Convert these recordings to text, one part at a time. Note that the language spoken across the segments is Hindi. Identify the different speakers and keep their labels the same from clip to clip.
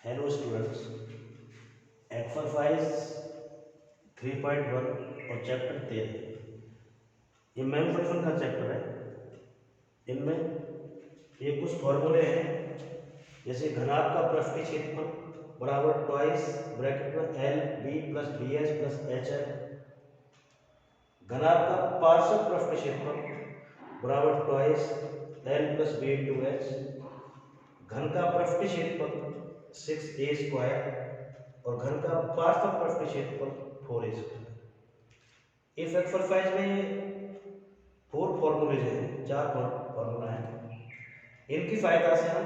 Speaker 1: हेलो स्टूडेंट्स, एक्सरसाइज 3.1 और चैप्टर 13 ये मैम फंक्शन का चैप्टर है। इनमें ये कुछ फॉर्मूले हैं, जैसे घनाभ का पृष्ठीय क्षेत्रफल बराबर ट्वाइस ब्रैकेट में l b plus b h plus h l. घनाभ का पार्श्व पृष्ठीय क्षेत्रफल बराबर twice l plus b into h. घन का पृष्ठीय क्षेत्रफल 6a स्क्वायर और घन का पार्श्व पृष्ठीय क्षेत्रफल 4a स्क्वायर। इस एक्सरसाइज में 4 फॉर्मूले हैं, 4 फॉर्मूला हैं। इनकी सहायता से हम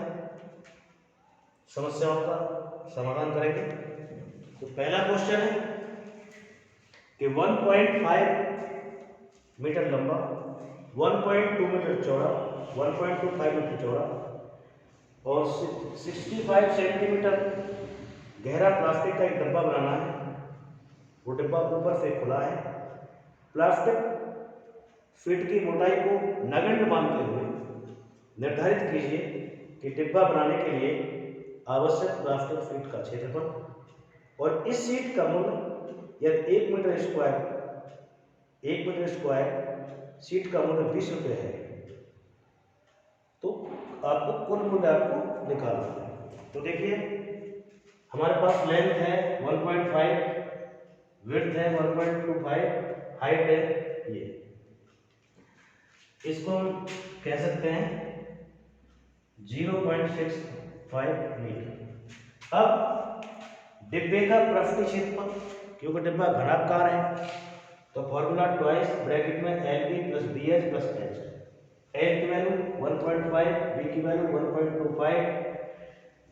Speaker 1: समस्याओं का समाधान करेंगे। तो पहला क्वेश्चन है कि 1.5 मीटर लंबा, 1.2 मीटर चौड़ा, 1.25 मीटर चौड़ा और 65 सेंटीमीटर गहरा प्लास्टिक का एक डब्बा बनाना है। वो डब्बा ऊपर से खुला है। प्लास्टिक फीट की मोटाई को नगण्य मानते हुए निर्धारित कीजिए कि डिब्बा बनाने के लिए आवश्यक प्लास्टिक फीट का क्षेत्रफल। और इस शीट का मूल्य यदि 1 मीटर स्क्वायर शीट का मूल्य 20 रुपये है, तो आपको कुल मूल्य आपको निकालना है। तो देखिए, हमारे पास लेंथ है 1.5, विड्थ है 1.25, हाइट है ये। इसको हम कह सकते हैं 0.65 मीटर। अब डिब्बे का पृष्ठीय क्षेत्रफल, क्योंकि डिब्बा घनाकार है, तो फॉर्मूला ट्वाइस ब्रैकेट में l b plus b h plus h. L की वैल्यू 1.5, बी की वैल्यू 1.25,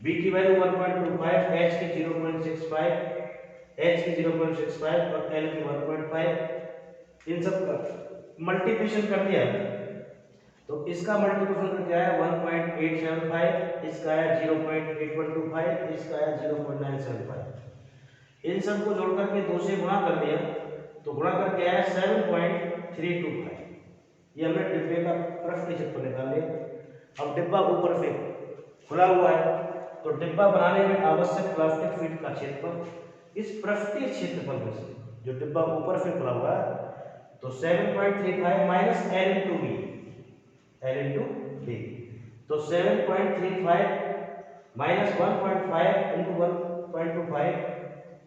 Speaker 1: बी की वैल्यू 1.25, एच की 0.65, एच की 0.65 और एल की 1.5। इन सब का मल्टीप्लिकेशन कर दिया तो इसका मल्टीप्लिकेशन क्या है 1.875, इसका है 0.8125, इसका है 0.975। इन सब को जोड़कर के 2 से गुणा कर दिया तो गुणा करके आया 7.325। ये हमने डिब्बे का पृष्ठीय क्षेत्रफल निकाल लिया। अब डिब्बा ऊपर से खुला हुआ है, तो डिब्बा बनाने में आवश्यक प्लास्टिक फीट का क्षेत्रफल इस पृष्ठीय क्षेत्रफल में से, जो डिब्बा ऊपर से खुला हुआ है, तो 7.35 minus l into b, l into b. तो 7.35 माइनस 1.5 इंटू 1.25,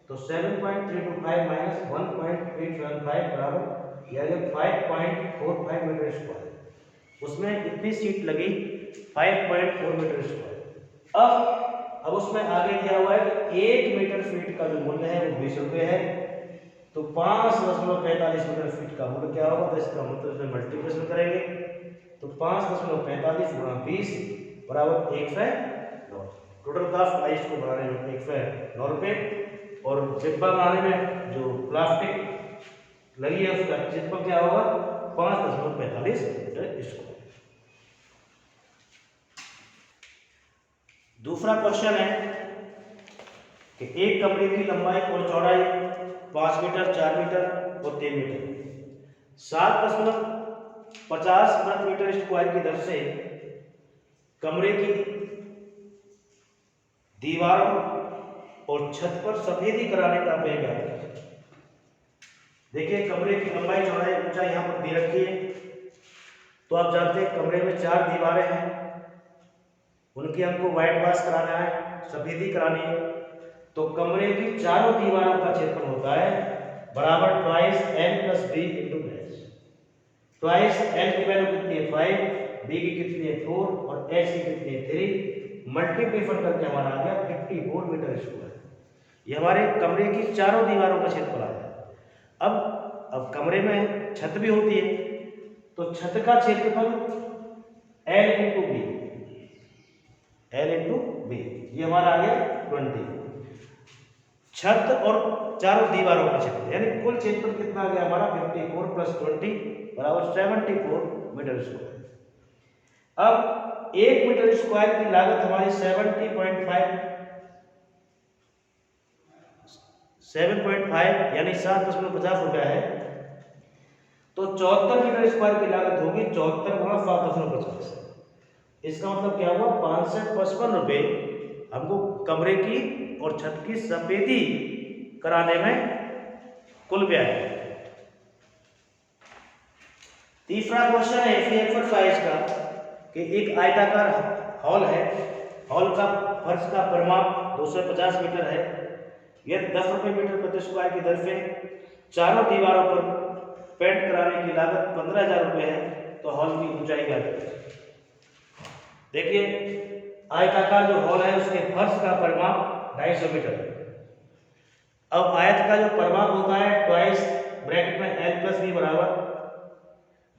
Speaker 1: तो 7.325 माइनस 1.875 बराबर यह 5.45 मीटर स्क्वायर। उसमें कितनी सीट लगी 5.4 मीटर स्क्वायर। अब उसमें आगे दिया हुआ है कि 1 मीटर फीट का जो मूल्य है वो 20 रुपये है, तो 5.45 मीटर फीट का मूल्य क्या होगा, तो इसका मतलब इसमें मल्टीप्लिकेशन करेंगे तो 5.45 गुणा 20 बराबर 109। टोटल कास्ट प्राइस को बनाने में 109 रुपये और डिब्बा बनाने में जो प्लास्टिक लगी है उसका क्षेत्रफल क्या होगा 5.45 मीटर स्क्वायर। दूसरा क्वेश्चन है कि एक कमरे की लंबाई और चौड़ाई 5 मीटर, 4 मीटर और 3 मीटर 7.50 वर्ग मीटर स्क्वायर की दर से कमरे की दीवारों और छत पर सफेदी कराने का व्यय है। देखिए, कमरे की लंबाई चौड़ाई ऊंचाई यहां पर दे रखी है। तो आप जानते हैं कमरे में 4 दीवारें हैं, उनकी हमको व्हाइट वॉश कराना है, सफेदी करानी है। तो कमरे की चारों दीवारों का क्षेत्रफल होता है बराबर twice l plus b into h. Twice l की वैल्यू कितनी है 5, बी की कितनी है 4 और एच की कितनी है 3। मल्टीप्लिकेशन करके हमारा आ गया 54 मीटर स्क्वायर। ये हमारे कमरे की चारों दीवारों का क्षेत्रफल आ गया। अब कमरे में छत भी होती है, तो छत का क्षेत्रफल l into b, l into b, ये हमारा आ गया 20। छत और चारों दीवारों का क्षेत्रफल यानी कुल क्षेत्रफल कितना आ गया हमारा 54 प्लस 20 बराबर 74 मीटर स्क्वायर। अब 1 मीटर स्क्वायर की लागत हमारी 7.5 यानी 7.50 रुपया है, तो 74 मीटर स्क्वायर की लागत होगी 74 गुणा 7.50। इसका मतलब क्या हुआ 555 रुपये हमको कमरे की और छत की सफेदी कराने में कुल व्यय है। तीसरा क्वेश्चन है इफ एक्सरसाइज का कि एक आयताकार हॉल है, हॉल का फर्श का परिमाप 250 मीटर है, यह 10 रुपये मीटर प्रति स्क्वायर की दर से चारों दीवारों पर पेंट कराने की लागत 15,000 रुपये है, तो हॉल की ऊंचाई क्या है। देखिए आयताकार जो हॉल है उसके फर्श का परिमाप 250 मीटर। अब आयत का जो परिमाप होता है ट्वाइस ब्रैकेट में l प्लस बी बराबर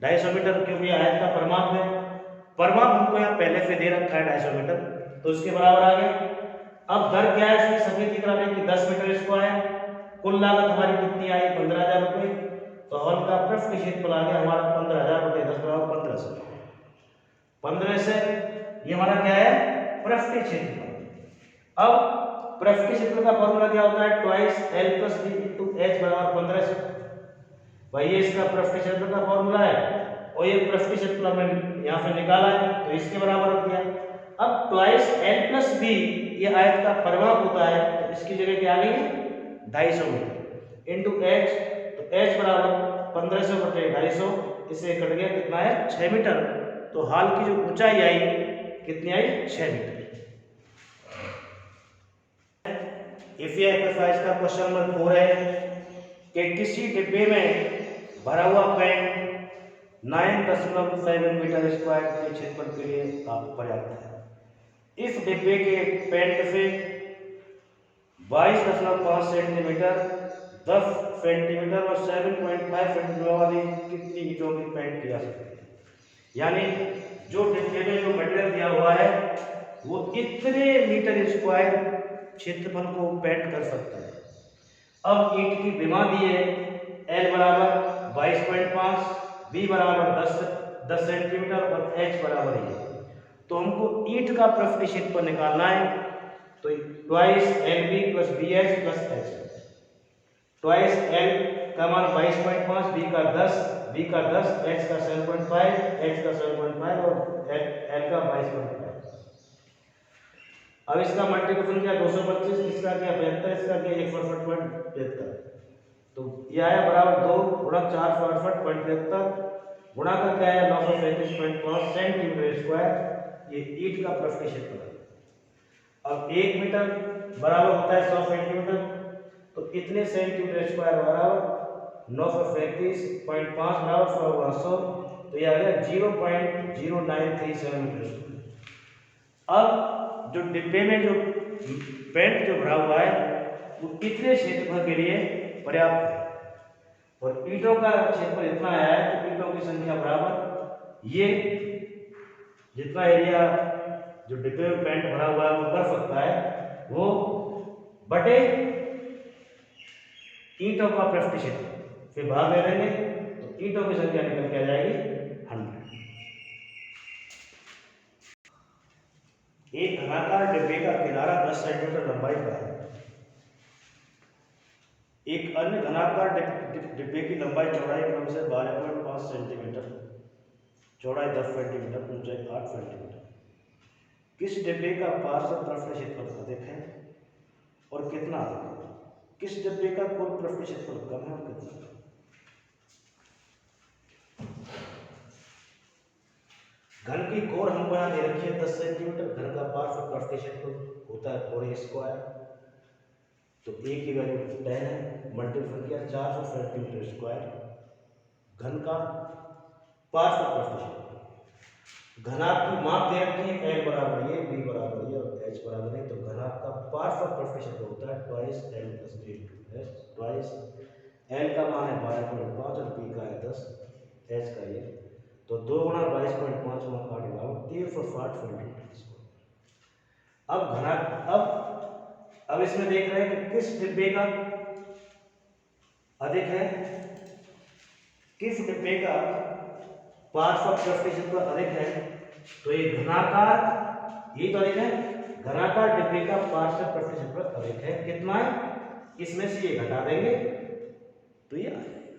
Speaker 1: 250 मीटर, क्योंकि आयत का परिमाप है। परिमाप हमको यहाँ पहले से दे रखा है 250 मीटर, तो इसके बराबर आ गए। अब दर क्या है इसकी सफेदी कराने की 10 मीटर स्क्वायर, कुल लागत हमारी कितनी आई 15,000 रुपये, तो हॉल का पृष्ठ क्षेत्रफल आ गया हमारा 15,000 रुपये 10 बराबर 1500। 15 से ये हमारा क्या है पृष्ठ क्षेत्रफल। अब पृष्ठ क्षेत्रफल का फॉर्मूला क्या होता है twice l plus b into h बराबर 1500। भाई ये इसका पृष्ठ क्षेत्रफल का फॉर्मूला है और ये पृष्ठ क्षेत्रफल हमने यहाँ से निकाला है तो इसके बराबर हो गया। अब ट्वाइस l प्लस b ये आयत का परिमाप होता है, तो इसकी जगह क्या आ गई 250 मीटर इंटू h, तो h बराबर 1500 बटे 250, इससे कट गया कितना है 6 मीटर, तो हाल की जो ऊंचाई आई कितनी आई 6 मीटर। इफ ये एक्सरसाइज का क्वेश्चन नंबर 4 है कि किसी डिब्बे में भरा हुआ पेंट 9.7 मीटर स्क्वायर के क्षेत्रफल के लिए पर्याप्त है। इस डिब्बे के पेंट से 22.5 सेंटीमीटर, 10 सेंटीमीटर और 7.5 सेंटीमीटर वाली कितनी ईंटों की पेंट किया सकती है। यानी जो डिब्बे में जो मटेरियल दिया हुआ है वो इतने मीटर स्क्वायर क्षेत्रफल को पेंट कर सकता है। अब ईंट की विमा दी है L बराबर 22.5, B बराबर 10 सेंटीमीटर और H बराबर है, तो हमको ईंट का पृष्ठ क्षेत्रफल निकालना है, तो twice LB plus BH plus H। Twice L का मान 22.5, B का 10, B का 10, H का 7.5, H का 7.5 और L का 22.5। अब इसका मल्टीप्लिकेशन क्या 225, इसका क्या 75, इसका क्या 168.75, तो ये आया बराबर 2 गुणा 468.75 गुणा का क्या है 935.5 सेंटीमीटर स्क्वायर, ये ईंट का पृष्ठ क्षेत्रफल है। अब 1 मीटर बराबर होता है 100 सेंटीमीटर, तो कितने सेंटीमीटर स्क्वायर बराबर 935.5 बराबर 100 गुणा 100, तो ये आ गया 0.0937 मीटर। अब जो डिब्बे में जो पेंट जो भरा हुआ है वो कितने क्षेत्रफल के लिए पर्याप्त है, और ईंटों का क्षेत्रफल इतना है तो ईंटों की संख्या बराबर ये जितना एरिया जो डिब्बे में पेंट भरा हुआ है वो कर सकता है वो बटे ईंटों का पृष्ठ क्षेत्रफल फिर भाग ले लेंगे, तो ईंटों की संख्या निकल के आ जाएगी 100। एक घनाकार डिब्बे का किनारा 10 सेंटीमीटर लंबाई का है। एक अन्य घनाकार डिब्बे की लंबाई चौड़ाई क्रम से 12.5 सेंटीमीटर, चौड़ाई 10 सेंटीमीटर, ऊंचाई 8 सेंटीमीटर। किस डिब्बे का पार्श्व पृष्ठ क्षेत्रफल अधिक है और कितना अधिक है? किस डिब्बे का कुल पृष्ठ क्षेत्रफल कम है और कितना? घन की कोर हमको यहाँ दे रखी है 10 सेंटीमीटर, घन का पार्श्व पृष्ठ क्षेत्रफल होता है 4a स्क्वायर, तो a की वैल्यू 10 है, मल्टीप्लाई किया 400 सेंटीमीटर स्क्वायर घन का पार्श्व पृष्ठ क्षेत्रफल। घनाभ की माप दे रखी है L बराबर ये, B बराबर ये और H बराबर ये, तो घनाभ का पार्श्व पृष्ठ क्षेत्रफल होता है twice L plus B into H। Twice L का मान है 12.5 और B का है 10, H का ये, तो 2 गुणा 22.5 गुणा 8 बराबर 360 सेंटीमीटर स्क्वायर। अब घना अब इसमें देख रहे हैं कि किस डिब्बे का अधिक है, किस डिब्बे का पार्श्व पृष्ठ क्षेत्रफल अधिक है, तो ये घनाकार ये तो अधिक है, घनाकार डिब्बे का पार्श्व पृष्ठ क्षेत्रफल अधिक है। कितना है, इसमें से ये घटा देंगे तो ये आ जाएगा,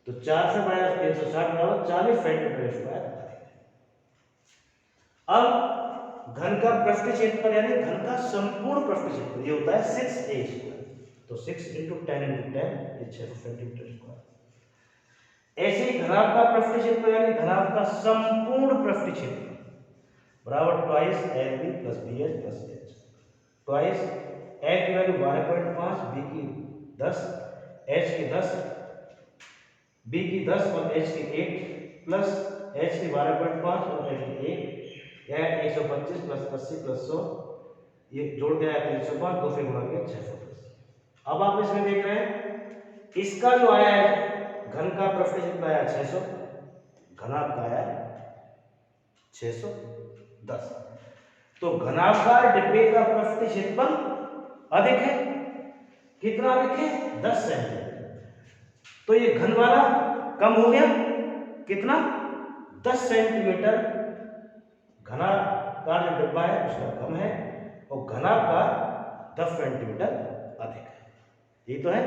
Speaker 1: तो 4 से माइनस 360 बराबर 40 सेंटीमीटर स्क्वायर। अब घन का पृष्ठ क्षेत्रफल यानी घन का संपूर्ण पृष्ठ क्षेत्रफल ये होता है 6a²। तो 6 × 10 × 10 ये 600 सेंटीमीटर²। ऐसे ही घनाभ का पृष्ठ क्षेत्रफल यानी घनाभ का संपूर्ण पृष्ठ क्षेत्रफल बराबर twice LB + BH + H। Twice L की वैल्यू 12.5, B की 10, H की 10, B की 10 और H की 8 प्लस H की 12.5 और H की 8 यह 125 + 80 + 100 ये जोड़ के आया 305, 2 से गुणा किया 610। अब आप इसमें देख रहे हैं इसका जो आया है घन का पृष्ठ क्षेत्रफल आया 600, घनाभ का आया 610। तो घनाभकार डिब्बे का पृष्ठ क्षेत्रफल अधिक है। कितना अधिक है? 10 सेंटीमीटर। तो ये घन वाला कम हो गया, कितना? 10 सेंटीमीटर घनाकार जो डिब्बा है उसका कम है और घनाभ का 10 सेंटीमीटर अधिक है। ये तो है